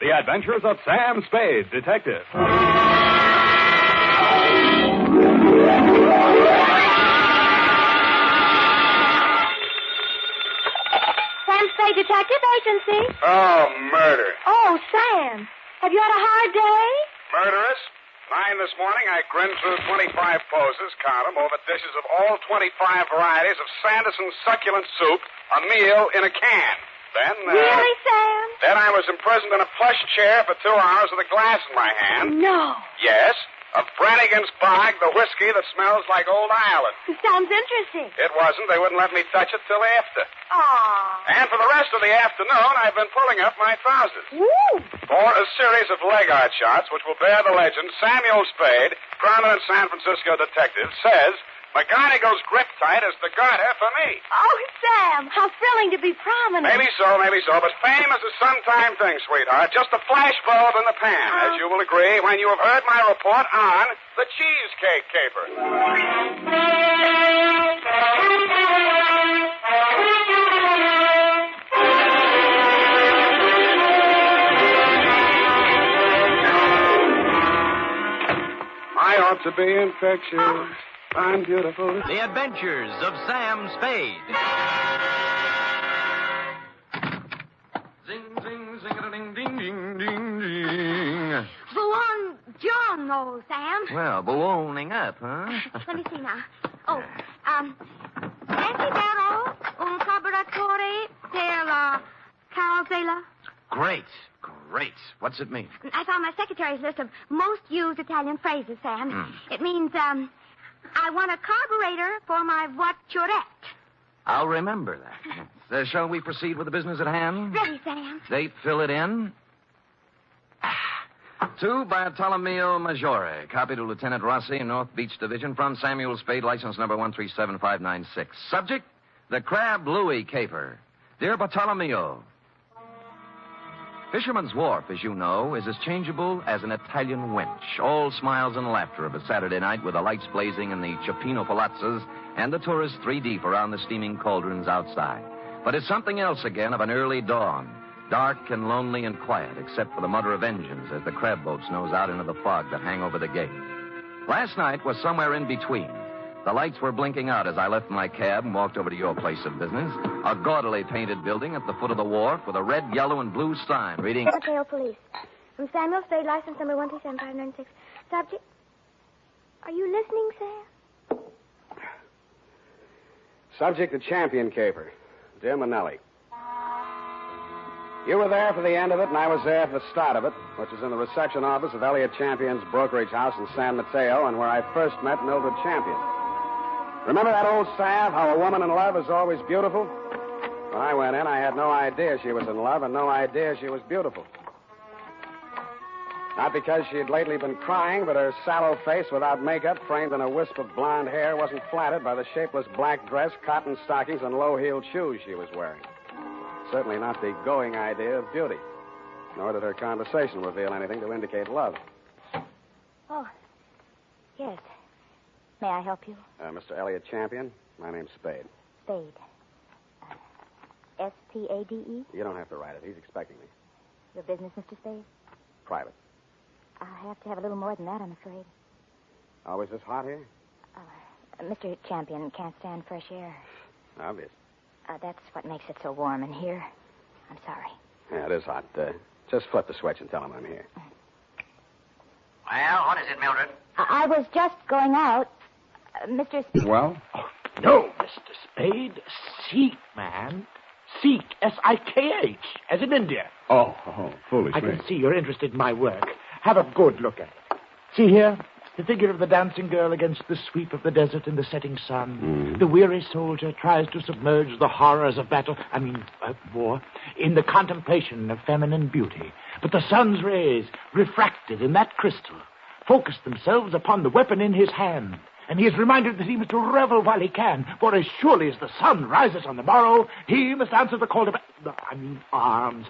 The Adventures of Sam Spade, Detective. Sam Spade Detective Agency. Oh, murder. Oh, Sam. Have you had a hard day? Murderous? 9 this morning, I grinned through 25 poses, count them, over dishes of all 25 varieties of Sanderson succulent soup, a meal in a can. Then, Really, Sam? Then I was imprisoned in a plush chair for 2 hours with a glass in my hand. No. Yes, of Brannigan's Bog, the whiskey that smells like old Ireland. Sounds interesting. It wasn't. They wouldn't let me touch it till after. Aw. And for the rest of the afternoon, I've been pulling up my trousers. Woo. For a series of leg art shots which will bear the legend, Samuel Spade, prominent San Francisco detective, says McGonagall's grip tight is the garter for me. Oh, Sam, how thrilling to be prominent. Maybe so, but fame is a sometime thing, sweetheart. Just a flash bulb in the pan, as you will agree when you have heard my report on the Cheesecake Caper. I ought to be infectious. I'm beautiful. The Adventures of Sam Spade. Zing, zing, zing-a-ding-ding-ding-ding. Buongiorno, Sam. Well, ballooning up, huh? Let me see now. Oh, desidero un carburatore per la calzella. Great. What's it mean? I found my secretary's list of most used Italian phrases, Sam. It means, I want a carburetor for my voiturette. I'll remember that. Shall we proceed with the business at hand? Ready, Sam. Date, fill it in. To Bartolomeo Maggiore. Copy to Lieutenant Rossi, North Beach Division, from Samuel Spade, license number 137596. Subject, the Crab Louis Caper. Dear Bartolomeo, Fisherman's Wharf, as you know, is as changeable as an Italian wench. All smiles and laughter of a Saturday night with the lights blazing in the Cioppino palazzas and the tourists 3 deep around the steaming cauldrons outside. But it's something else again of an early dawn, dark and lonely and quiet, except for the mutter of engines as the crab boats nose out into the fog that hang over the gate. Last night was somewhere in between. The lights were blinking out as I left my cab and walked over to your place of business, a gaudily painted building at the foot of the wharf with a red, yellow, and blue sign reading... Mateo Police. From Samuel Spade, license number 137596. Subject... Are you listening, Sam? Subject, the Champion Caper. Dear Manelli. You were there for the end of it, and I was there for the start of it, which is in the reception office of Elliot Champion's brokerage house in San Mateo, and where I first met Mildred Champion. Remember that old salve, how a woman in love is always beautiful? When I went in, I had no idea she was in love and no idea she was beautiful. Not because she had lately been crying, but her sallow face without makeup, framed in a wisp of blonde hair, wasn't flattered by the shapeless black dress, cotton stockings, and low-heeled shoes she was wearing. Certainly not the going idea of beauty. Nor did her conversation reveal anything to indicate love. Oh, yes. May I help you? Mr. Elliot Champion, my name's Spade. Spade. S-P-A-D-E? You don't have to write it. He's expecting me. Your business, Mr. Spade? Private. I'll have to have a little more than that, I'm afraid. Always this hot here? Mr. Champion can't stand fresh air. Obvious. That's what makes it so warm in here. I'm sorry. Yeah, it is hot. Just flip the switch and tell him I'm here. Well, what is it, Mildred? I was just going out. Mr. Well? Oh, no, Mr. Spade. Seek, man. Seek. S-I-K-H, as in India. Oh, foolish I me. can see you're interested in my work. Have a good look at it. See here? The figure of the dancing girl against the sweep of the desert in the setting sun. The weary soldier tries to submerge the horrors of battle, war, in the contemplation of feminine beauty. But the sun's rays, refracted in that crystal, focus themselves upon the weapon in his hand. And he is reminded that he must revel while he can, for as surely as the sun rises on the morrow, he must answer the call to arms.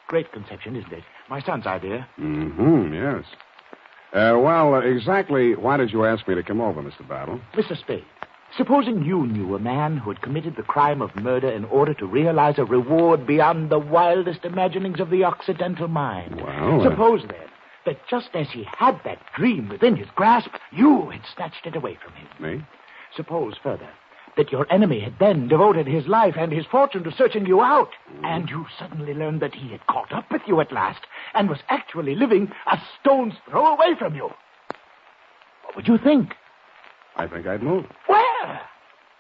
Great conception, isn't it? My son's idea. Yes. Exactly why did you ask me to come over, Mr. Battle? Mr. Spade, Supposing you knew a man who had committed the crime of murder in order to realize a reward beyond the wildest imaginings of the Occidental mind. Well, Suppose, then, that just as he had that dream within his grasp, you had snatched it away from him. Me? Suppose, further, that your enemy had then devoted his life and his fortune to searching you out, and you suddenly learned that he had caught up with you at last and was actually living a stone's throw away from you. What would you think? I think I'd move. Where?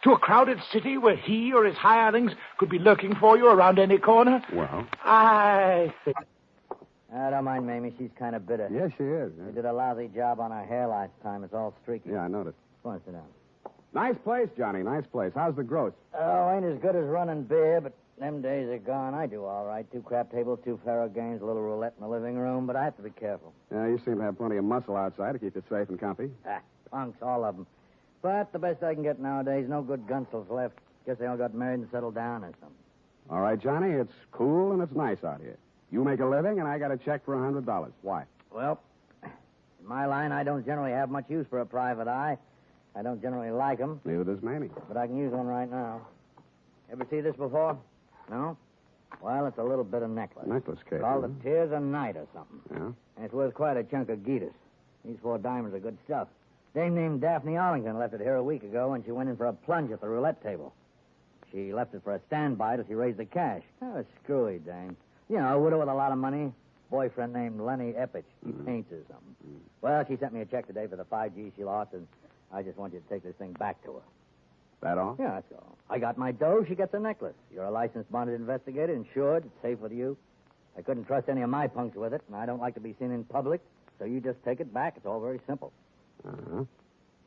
To a crowded city where he or his hirelings could be lurking for you around any corner? Well? I think... Don't mind Mamie. She's kind of bitter. Yes, she is. She did a lousy job on her hair last time. It's all streaky. Yeah, I noticed. Go on, sit down. Nice place, Johnny. Nice place. How's the gross? Oh, ain't as good as running beer, but them days are gone. I do all right. 2 crap tables, 2 faro games, a little roulette in the living room, but I have to be careful. Yeah, you seem to have plenty of muscle outside to keep you safe and comfy. Punks, all of them. But the best I can get nowadays, no good gunsels left. Guess they all got married and settled down or something. All right, Johnny, it's cool and it's nice out here. You make a living, and I got a check for $100. Why? Well, in my line, I don't generally have much use for a private eye. I don't generally like them, Neither does Mamie. but I can use one right now. Ever see this before? No? Well, it's a little bit of necklace. Necklace case. Called huh? the Tears of Night or something. Yeah? And it's worth quite a chunk of Geetus. These 4 diamonds are good stuff. Dame named Daphne Arlington left it here a week ago when she went in for a plunge at the roulette table. She left it for a standby till she raised the cash. Oh, a screwy dame. You know, a widow with a lot of money. Boyfriend named Lenny Epich. He paints or something. Well, she sent me a check today for the 5 G's she lost, and I just want you to take this thing back to her. That all? Yeah, that's all. I got my dough, she gets a necklace. You're a licensed bonded investigator, insured, it's safe with you. I couldn't trust any of my punks with it, and I don't like to be seen in public, so you just take it back. It's all very simple. Uh-huh.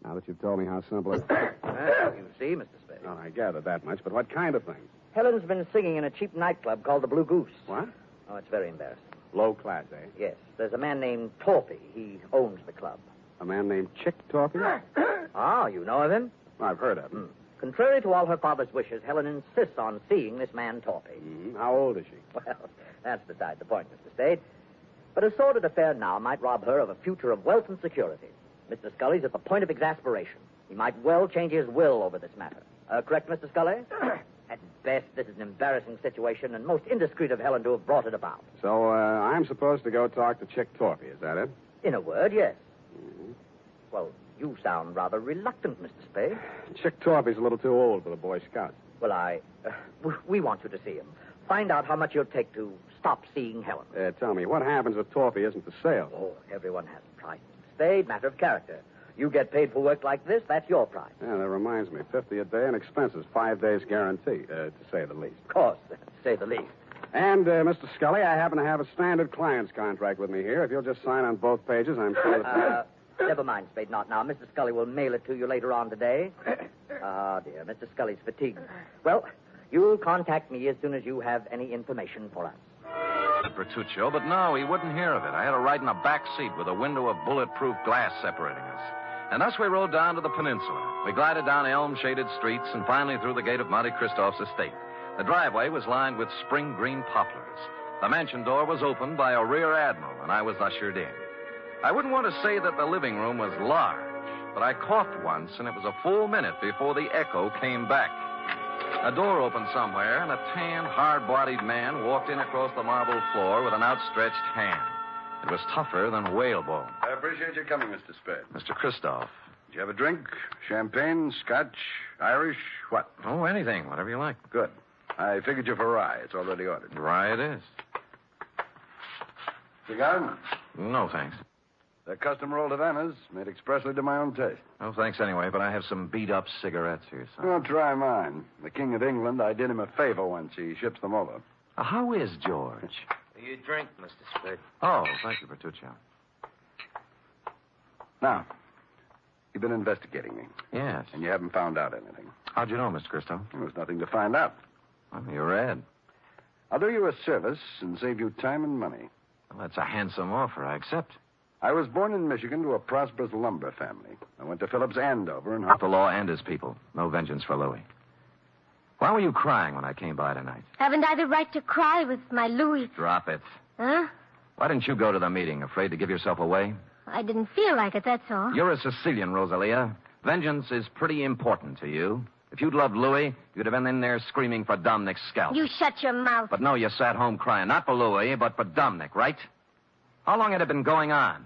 Now that you've told me how simple it... You see, Mr. Spade. Oh, I gathered that much, but what kind of things? Helen's been singing in a cheap nightclub called the Blue Goose. What? Oh, it's very embarrassing. Low class, eh? Yes, there's a man named Torpy. He owns the club. A man named Chick Torpy? Ah, you know of him? I've heard of him. Contrary to all her father's wishes, Helen insists on seeing this man Torpy. How old is she? Well, that's beside the point, Mr. Spade. But a sordid affair now might rob her of a future of wealth and security. Mr. Scully's at the point of exasperation. He might well change his will over this matter. Correct, Mr. Scully? At best, this is an embarrassing situation, and most indiscreet of Helen to have brought it about. So, I'm supposed to go talk to Chick Torpy, is that it? In a word, yes. Well, you sound rather reluctant, Mr. Spade. Chick Torpy's a little too old for the Boy Scouts. Well, we want you to see him. Find out how much it'll take to stop seeing Helen. Tell me, what happens if Torpy isn't for sale? Oh, everyone has a price, Mr. Spade. Matter of character. You get paid for work like this, that's your price. Yeah, that reminds me. 50 a day and expenses. 5 days guarantee, to say the least. Of course, to say the least. And, Mr. Scully, I happen to have a standard client's contract with me here. If you'll just sign on both pages, I'm sure that... Never mind, Spade, not now. Mr. Scully will mail it to you later on today. Ah, dear, Mr. Scully's fatigued. Well, you'll contact me as soon as you have any information for us. Bertuccio, but no, he wouldn't hear of it. I had to ride in a back seat with a window of bulletproof glass separating us. And thus we rode down to the peninsula. We glided down elm-shaded streets and finally through the gate of Monte Cristoff's estate. The driveway was lined with spring green poplars. The mansion door was opened by a rear admiral, and I was ushered in. I wouldn't want to say that the living room was large, but I coughed once, and it was a full minute before the echo came back. A door opened somewhere, and a tan, hard-bodied man walked in across the marble floor with an outstretched hand. It was tougher than whalebone. I appreciate your coming, Mr. Spade. Mr. Christoph. Did you have a drink? Champagne, Scotch, Irish, what? Oh, anything, whatever you like. Good. I figured you for rye. It's already ordered. Rye it is. Cigar? No, thanks. They're custom rolled Havanas, made expressly to my own taste. No, thanks anyway, but I have some beat-up cigarettes here, son. Well, try mine. The King of England, I did him a favor once. He ships them over. How is George? You drink, Mr. Spade. Oh, thank you, Bertuccio. Now, you've been investigating me, Yes. and you haven't found out anything. How'd you know, Mr. Christo? There's nothing to find out. Well, you read. I'll do you a service and save you time and money. Well, that's a handsome offer. I accept. I was born in Michigan to a prosperous lumber family. I went to Phillips Andover and... The law and his people. No vengeance for Louis. Why were you crying when I came by tonight? Haven't I the right to cry with my Louis? Drop it. Huh? Why didn't you go to the meeting? Afraid to give yourself away? I didn't feel like it, that's all. You're a Sicilian, Rosalia. Vengeance is pretty important to you. If you'd loved Louis, you'd have been in there screaming for Dominic's scalp. You shut your mouth. But no, you sat home crying. Not for Louis, but for Dominic, right? How long had it been going on?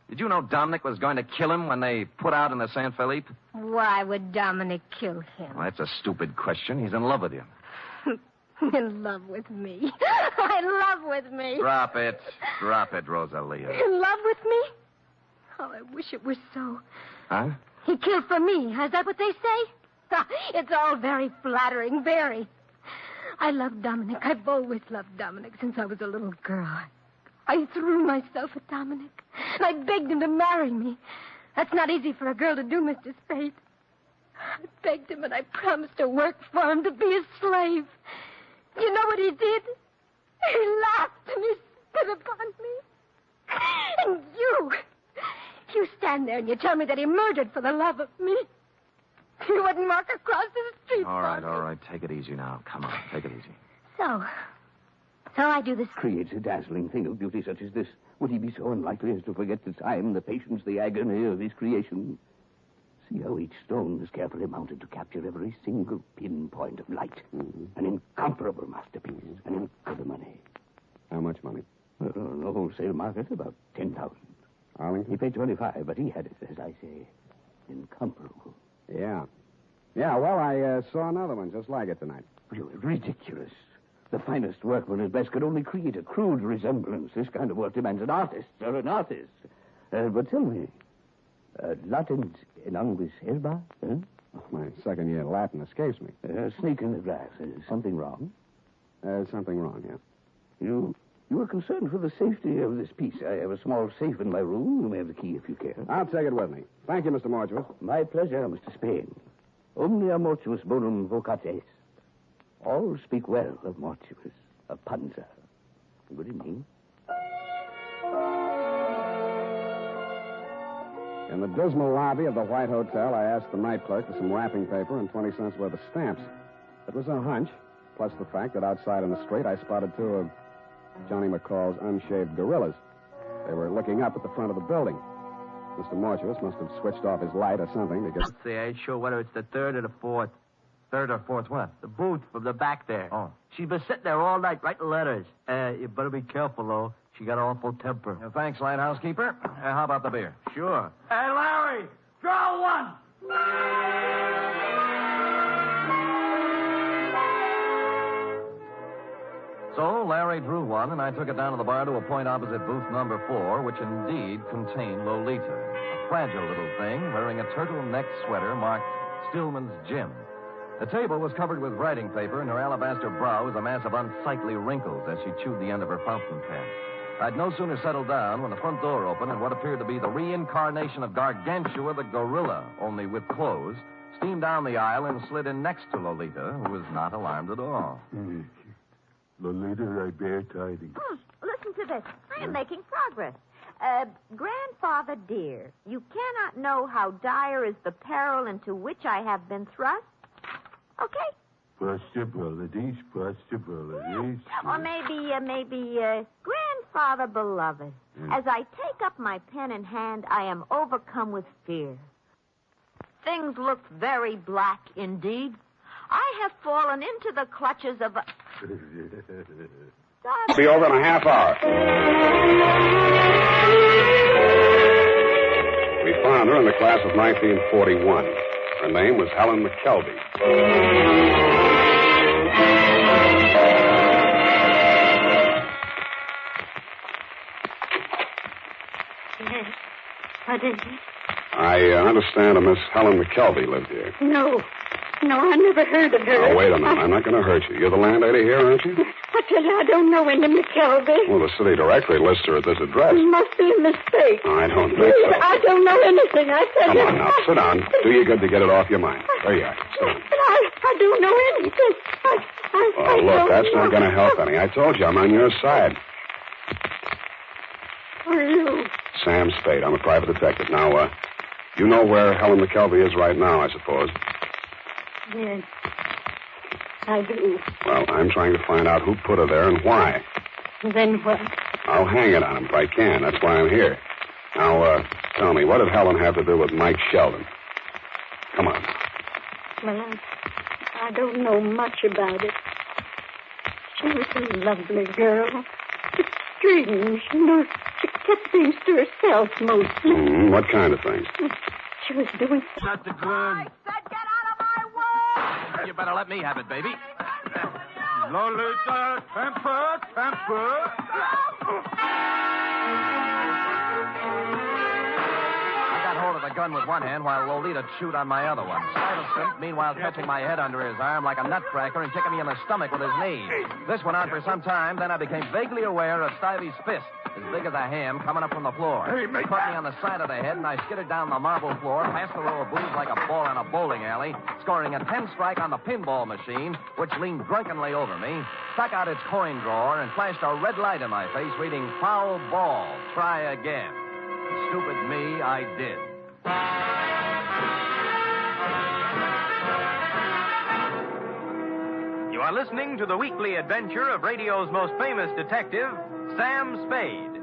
Did you know Dominic was going to kill him when they put out in the San Felipe? Why would Dominic kill him? Well, that's a stupid question. He's in love with you. In love with me. In love with me. Drop it. Drop it, Rosalia. In love with me? Oh, I wish it were so. Huh? He killed for me. Is that what they say? It's all very flattering, very. I love Dominic. I've always loved Dominic since I was a little girl. I threw myself at Dominic, and I begged him to marry me. That's not easy for a girl to do, Mr. Spade. I begged him, and I promised to work for him, to be his slave. You know what he did? He laughed and he spit upon me. And you stand there and you tell me that he murdered for the love of me. You wouldn't walk across the street. All right. Take it easy now. Come on, take it easy. So I do this. Creates a dazzling thing of beauty such as this. Would he be so unlikely as to forget the time, the patience, the agony of his creation? See how each stone is carefully mounted to capture every single pinpoint of light. Mm-hmm. An incomparable masterpiece. And incredible money. How much money? Well, on the wholesale market, about 10,000. Arlington? He paid 25, but he had it, as I say, incomparable. Yeah. Yeah, well, I saw another one just like it tonight. Ridiculous. The finest workman at best could only create a crude resemblance. This kind of work demands an artist, or an artist. But tell me, Latent in anguis herba? Huh? Oh, my second year Latin escapes me. Snake in the grass. Something wrong? Something wrong, yeah. You are concerned for the safety of this piece. I have a small safe in my room. You may have the key if you care. I'll take it with me. Thank you, Mr. Mortuus. My pleasure, Mr. Spade. Omnia mortuus bonum vocat est. All speak well of Mortuus, of Panza. Good evening. In the dismal lobby of the White Hotel, I asked the night clerk for some wrapping paper and 20 cents worth of stamps. It was a hunch, plus the fact that outside in the street I spotted two of Johnny McCall's unshaved gorillas. They were looking up at the front of the building. Mr. Mortuus must have switched off his light or something because... See, I ain't sure whether it's the third or the fourth. Third or fourth what? The booth from the back there. Oh. She's been sitting there all night writing letters. You better be careful, though. She got an awful temper. Thanks, light housekeeper. How about the beer? Sure. Hey, Larry, draw one. So Larry drew one, and I took it down to the bar to a point opposite booth number 4, which indeed contained Lolita, a fragile little thing wearing a turtleneck sweater marked Stillman's Gym. The table was covered with writing paper, and her alabaster brow was a mass of unsightly wrinkles as she chewed the end of her fountain pen. I'd no sooner settled down when the front door opened and what appeared to be the reincarnation of Gargantua the gorilla, only with clothes, steamed down the aisle and slid in next to Lolita, who was not alarmed at all. Lolita, I bear tidings. Listen to this. I am making progress. Grandfather dear, you cannot know how dire is the peril into which I have been thrust. Okay? Possibilities. Or maybe, Grandfather beloved. As I take up my pen in hand, I am overcome with fear. Things look very black indeed. I have fallen into the clutches of a... Be over in a half hour. We found her in the class of 1941. Her name was Helen McKelvey. Yes. What is it? I understand a Miss Helen McKelvey lived here. No, I never heard of her. Oh, wait a minute. I'm not going to hurt you. You're the landlady here, aren't you? I tell you, I don't know any McKelvey. Well, the city directory lists her at this address. It must be a mistake. I don't think so. I don't know anything. I said Come on now, sit down. Do you good to get it off your mind. There you are. Sit down. But I don't know anything. Oh, look, that's not going to help any. I told you, I'm on your side. Who are you? Sam Spade. I'm a private detective. Now, you know where Helen McKelvey is right now, I suppose. Yes, I do. Well, I'm trying to find out who put her there and why. Then what? I'll hang it on him if I can. That's why I'm here. Now, tell me, what did Helen have to do with Mike Sheldon? Come on. Well, I don't know much about it. She was a lovely girl. It's strange. She kept things to herself mostly. What kind of things? She was doing... Shut the gun. I said get out of my way! You better let me have it, baby. Lolita, temper. I got hold of the gun with one hand while Lolita chewed on my other one. Stuyvesant, meanwhile, catching my head under his arm like a nutcracker and kicking me in the stomach with his knee. This went on for some time, then I became vaguely aware of Stuyves's fist, as big as a ham, coming up from the floor. He put me on the side of the head, and I skidded down the marble floor, past the row of booths like a ball in a bowling alley, scoring a 10-strike on the pinball machine, which leaned drunkenly over me, stuck out its coin drawer, and flashed a red light in my face, reading, "Foul ball, try again." Stupid me, I did. You are listening to the weekly adventure of radio's most famous detective, Sam Spade.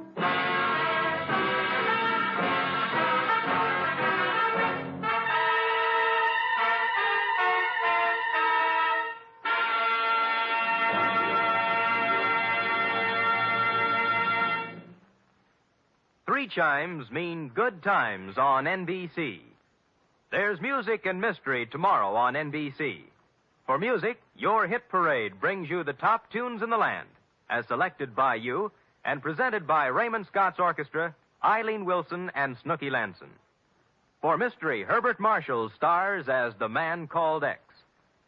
Three chimes mean good times on NBC. There's music and mystery tomorrow on NBC. For music, your hit parade brings you the top tunes in the land, as selected by you and presented by Raymond Scott's Orchestra, Eileen Wilson, and Snooky Lanson. For mystery, Herbert Marshall stars as the Man Called X,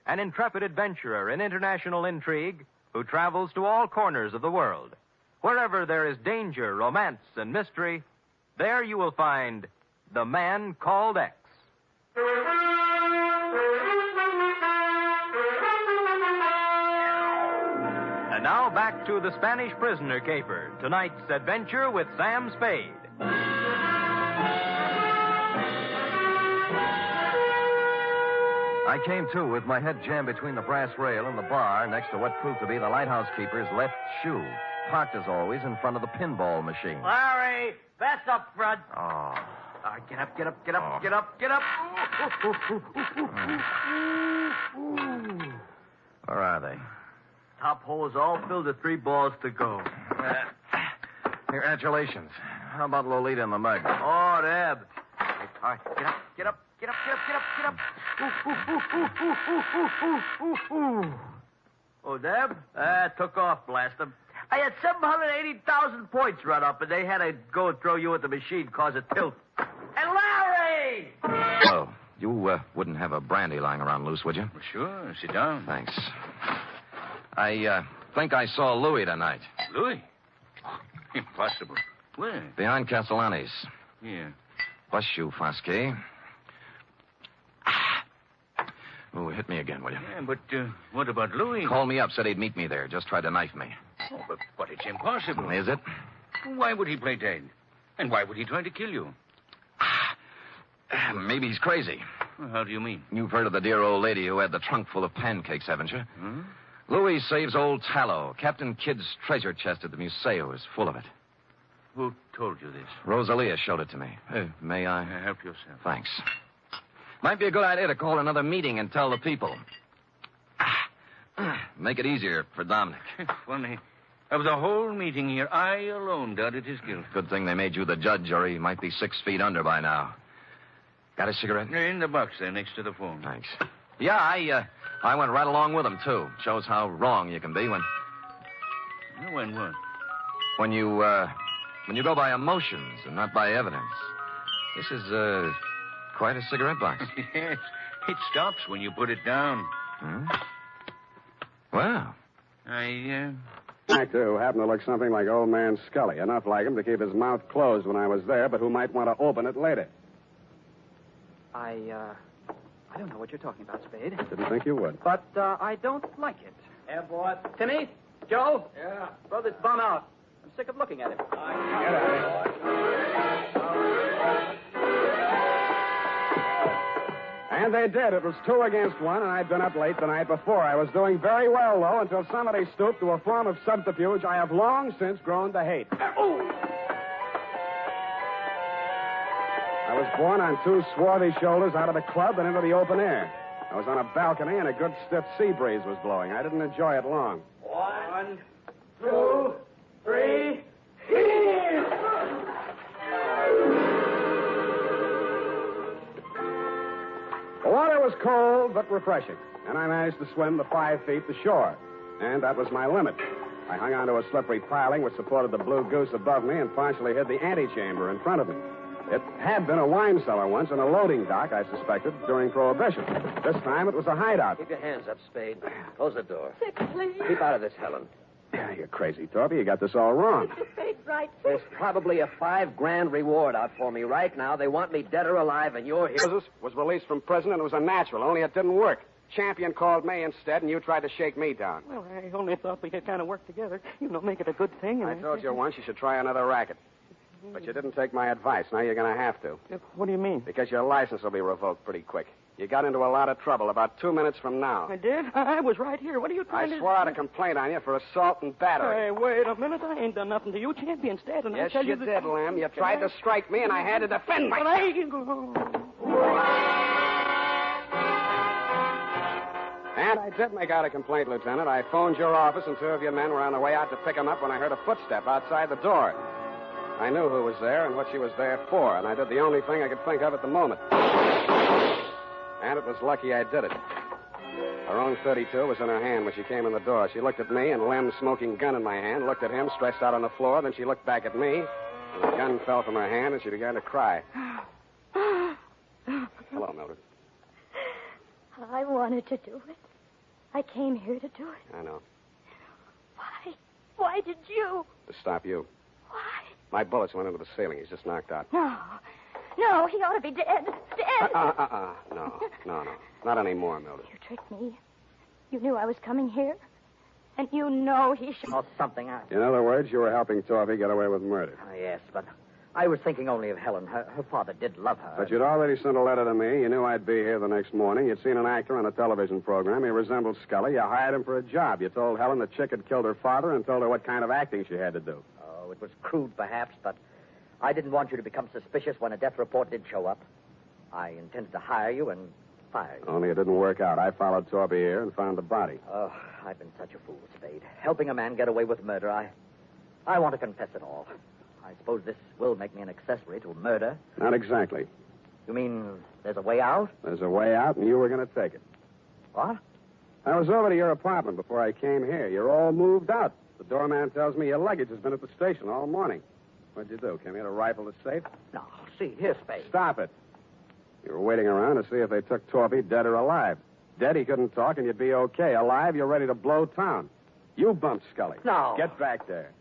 an intrepid adventurer in international intrigue who travels to all corners of the world. Wherever there is danger, romance, and mystery, there you will find the Man Called X. And now back to the Spanish Prisoner Caper, tonight's adventure with Sam Spade. I came to with my head jammed between the brass rail and the bar next to what proved to be the lighthouse keeper's left shoe, parked as always in front of the pinball machine. Larry, that's up front. Oh. All right, get up. Get up. Where are they? Top hole is all filled with 3 balls to go. Congratulations. How about Lolita in the mug? Oh, Deb. All right, get up. Oh, Deb? Took off, blast them. I had 780,000 points run up, and they had to go and throw you at the machine, cause a tilt. And Larry! Oh, you wouldn't have a brandy lying around loose, would you? Well, sure. Sit down. Thanks. I think I saw Louis tonight. Louis? Impossible. Where? Behind Castellani's. Yeah. Bless you, Fosque. Oh, hit me again, will you? Yeah, but what about Louis? Called me up, said he'd meet me there. Just tried to knife me. Oh, but it's impossible. Is it? Why would he play dead? And why would he try to kill you? Maybe he's crazy. Well, how do you mean? You've heard of the dear old lady who had the trunk full of pancakes, haven't you? Hmm? Louis saves old Tallow. Captain Kidd's treasure chest at the Museo is full of it. Who told you this? Rosalia showed it to me. May I? Help yourself. Thanks. Might be a good idea to call another meeting and tell the people. Make it easier for Dominic. Funny. Of the whole meeting here, I alone doubted his guilt. Good thing they made you the judge, or he might be 6 feet under by now. Got a cigarette? In the box there, next to the phone. Thanks. Yeah, I went right along with him, too. Shows how wrong you can be when When what? when you go by emotions and not by evidence. This is, quite a cigarette box. Yes. It stops when you put it down. Hmm? Well. Actor who happened to look something like old man Scully. Enough like him to keep his mouth closed when I was there, but who might want to open it later. I don't know what you're talking about, Spade. Didn't think you would. But I don't like it. Yeah, boy. Timmy? Joe? Yeah. Throw this bum out. I'm sick of looking at him. Get out of here. And they did. It was 2 against 1, and I'd been up late the night before. I was doing very well, though, until somebody stooped to a form of subterfuge I have long since grown to hate. I was born on two swarthy shoulders out of the club and into the open air. I was on a balcony and a good stiff sea breeze was blowing. I didn't enjoy it long. 1, 2, 3, here! The water was cold but refreshing, and I managed to swim the 5 feet to shore. And that was my limit. I hung onto a slippery piling which supported the Blue Goose above me and partially hid the antechamber in front of me. It had been a wine cellar once and a loading dock, I suspected, during Prohibition. This time it was a hideout. Keep your hands up, Spade. Close the door. Six, please. Keep out of this, Helen. You're crazy, Torpy. You got this all wrong. Mr. Spade, right. There's probably a $5,000 reward out for me right now. They want me dead or alive, and you're here. Was released from prison and it was a natural, only it didn't work. Champion called me instead, and you tried to shake me down. Well, I only thought we could kind of work together. Make it a good thing. I told you once you should try another racket. But you didn't take my advice. Now you're going to have to. What do you mean? Because your license will be revoked pretty quick. You got into a lot of trouble about 2 minutes from now. I did? I was right here. What are you trying to... I swore out a complaint on you for assault and battery. Hey, wait a minute. I ain't done nothing to you. Champion's dead, and yes, I tell you did, Lem. You tried to strike me, and I had to defend myself. And I did make out a complaint, Lieutenant. I phoned your office, and 2 of your men were on the way out to pick him up when I heard a footstep outside the door. I knew who was there and what she was there for, and I did the only thing I could think of at the moment. And it was lucky I did it. Her own .32 was in her hand when she came in the door. She looked at me, and Lem's smoking gun in my hand, looked at him, stretched out on the floor, then she looked back at me, and the gun fell from her hand, and she began to cry. Hello, Mildred. I wanted to do it. I came here to do it. I know. Why? Why did you? To stop you. Why? My bullets went into the ceiling. He's just knocked out. No. No, he ought to be dead. Dead. No. Not anymore, Mildred. You tricked me. You knew I was coming here. And you know he should... Oh, something else. In other words, you were helping Torpy get away with murder. Oh, yes, but I was thinking only of Helen. Her father did love her. But you'd already sent a letter to me. You knew I'd be here the next morning. You'd seen an actor on a television program. He resembled Scully. You hired him for a job. You told Helen the chick had killed her father and told her what kind of acting she had to do. Oh, it was crude, perhaps, but I didn't want you to become suspicious when a death report did show up. I intended to hire you and fire you. Only it didn't work out. I followed Torpy here and found the body. Oh, I've been such a fool, Spade. Helping a man get away with murder, I want to confess it all. I suppose this will make me an accessory to murder. Not exactly. You mean there's a way out? There's a way out, and you were going to take it. What? I was over to your apartment before I came here. You're all moved out. The doorman tells me your luggage has been at the station all morning. What'd you do? Came here to rifle the safe? No, see, here, Spade. Stop it. You were waiting around to see if they took Torpy dead or alive. Dead, he couldn't talk, and you'd be okay. Alive, you're ready to blow town. You bumped Scully. No. Get back there.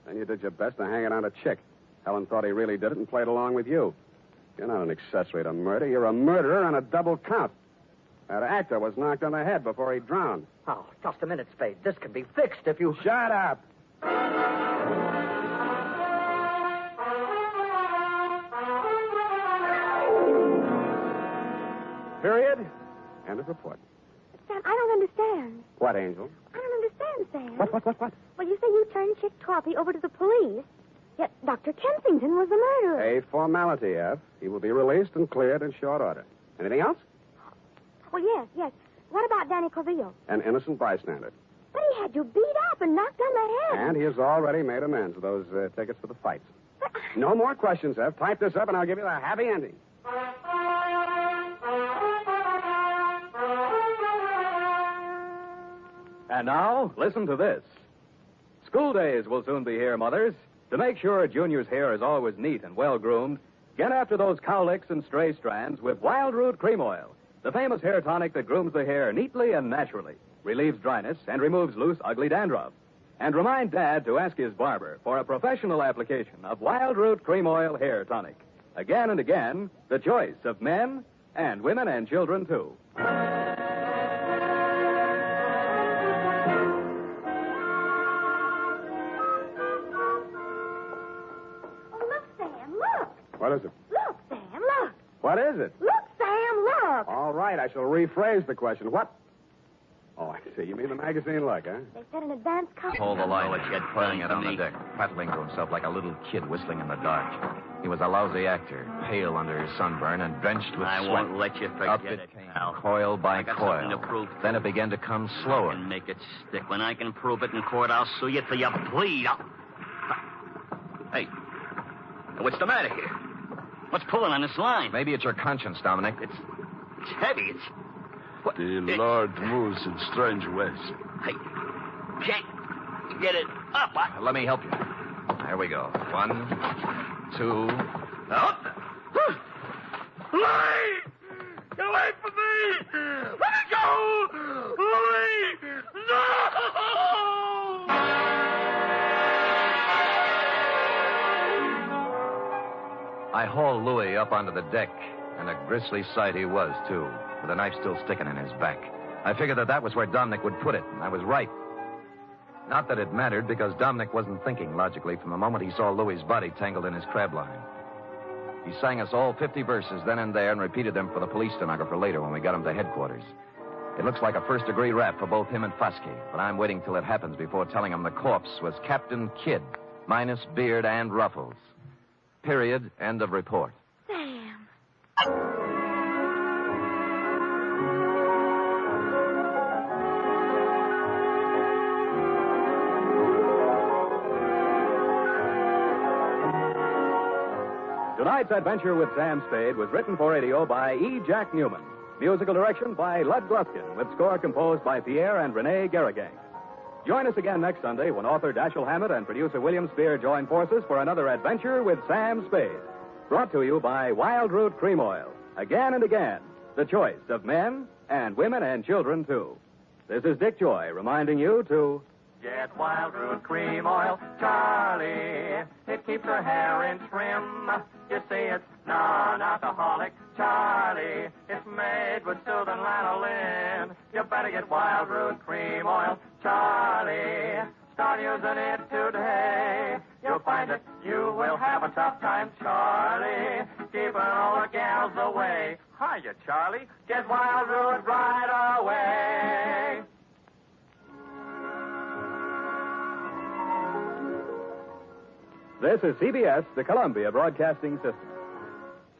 Then you did your best to hang it on a chick. Helen thought he really did it and played along with you. You're not an accessory to murder. You're a murderer on a double count. That actor was knocked on the head before he drowned. Oh, just a minute, Spade. This can be fixed if you... Shut up. Period. End of report. Sam, I don't understand. What, Angel? I don't understand, Sam. What? Well, you say you turned Chick Torpy over to the police, yet Dr. Kensington was the murderer. A formality, F. He will be released and cleared in short order. Anything else? Well, yes. What about Danny Corvillo? An innocent bystander. But he had you beat up and knocked on the head. And he has already made amends with those tickets for the fights. No more questions, F. Type this up and I'll give you the happy ending. And now, listen to this. School days will soon be here, mothers. To make sure Junior's hair is always neat and well-groomed, get after those cowlicks and stray strands with Wild Root Cream Oil, the famous hair tonic that grooms the hair neatly and naturally, relieves dryness, and removes loose, ugly dandruff. And remind Dad to ask his barber for a professional application of Wild Root Cream Oil Hair Tonic. Again and again, the choice of men and women and children, too. What is it? Look, Sam, look. What is it? Look, Sam, look. All right, I shall rephrase the question. What? Oh, I see. You mean the magazine look, huh? They said an advance copy. Hold the line. Let's get playing it on the deck. prattling to himself like a little kid whistling in the dark. He was a lousy actor, pale under his sunburn and drenched with I sweat. won't let you forget Up it, came, pal. coil by I got coil. something to prove. Then it began to come slower. I can make it stick. When I can prove it in court, I'll sue you till you bleed. Hey, what's the matter here? What's pulling on this line? Maybe it's your conscience, Dominic. It's heavy. It's... What? The Lord moves in strange ways. I can't get it up. Let me help you. There we go. 1, 2... Up! Louie! Get away from me! Let me go! Louie! No! I hauled Louis up onto the deck, and a grisly sight he was, too, with a knife still sticking in his back. I figured that was where Dominic would put it, and I was right. Not that it mattered, because Dominic wasn't thinking logically from the moment he saw Louis's body tangled in his crab line. He sang us all 50 verses then and there and repeated them for the police stenographer later when we got him to headquarters. It looks like a first-degree rap for both him and Foskey, but I'm waiting till it happens before telling him the corpse was Captain Kidd, minus beard and ruffles. Period. End of report. Sam. Tonight's adventure with Sam Spade was written for radio by E. Jack Newman. Musical direction by Lud Gluskin, with score composed by Pierre and Renee Garrigang. Join us again next Sunday when author Dashiell Hammett and producer William Spear join forces for another adventure with Sam Spade. Brought to you by Wild Root Cream Oil. Again and again, the choice of men and women and children, too. This is Dick Joy reminding you to... Get Wild Root Cream Oil, Charlie. It keeps her hair in trim. You see, it's non-alcoholic, Charlie. It's made with soothing lanolin. You better get Wild Root Cream Oil, Charlie. Start using it today. You'll find that you will have a tough time, Charlie. Keeping all the gals away. Hiya, Charlie. Get Wild Root right away. This is CBS, the Columbia Broadcasting System.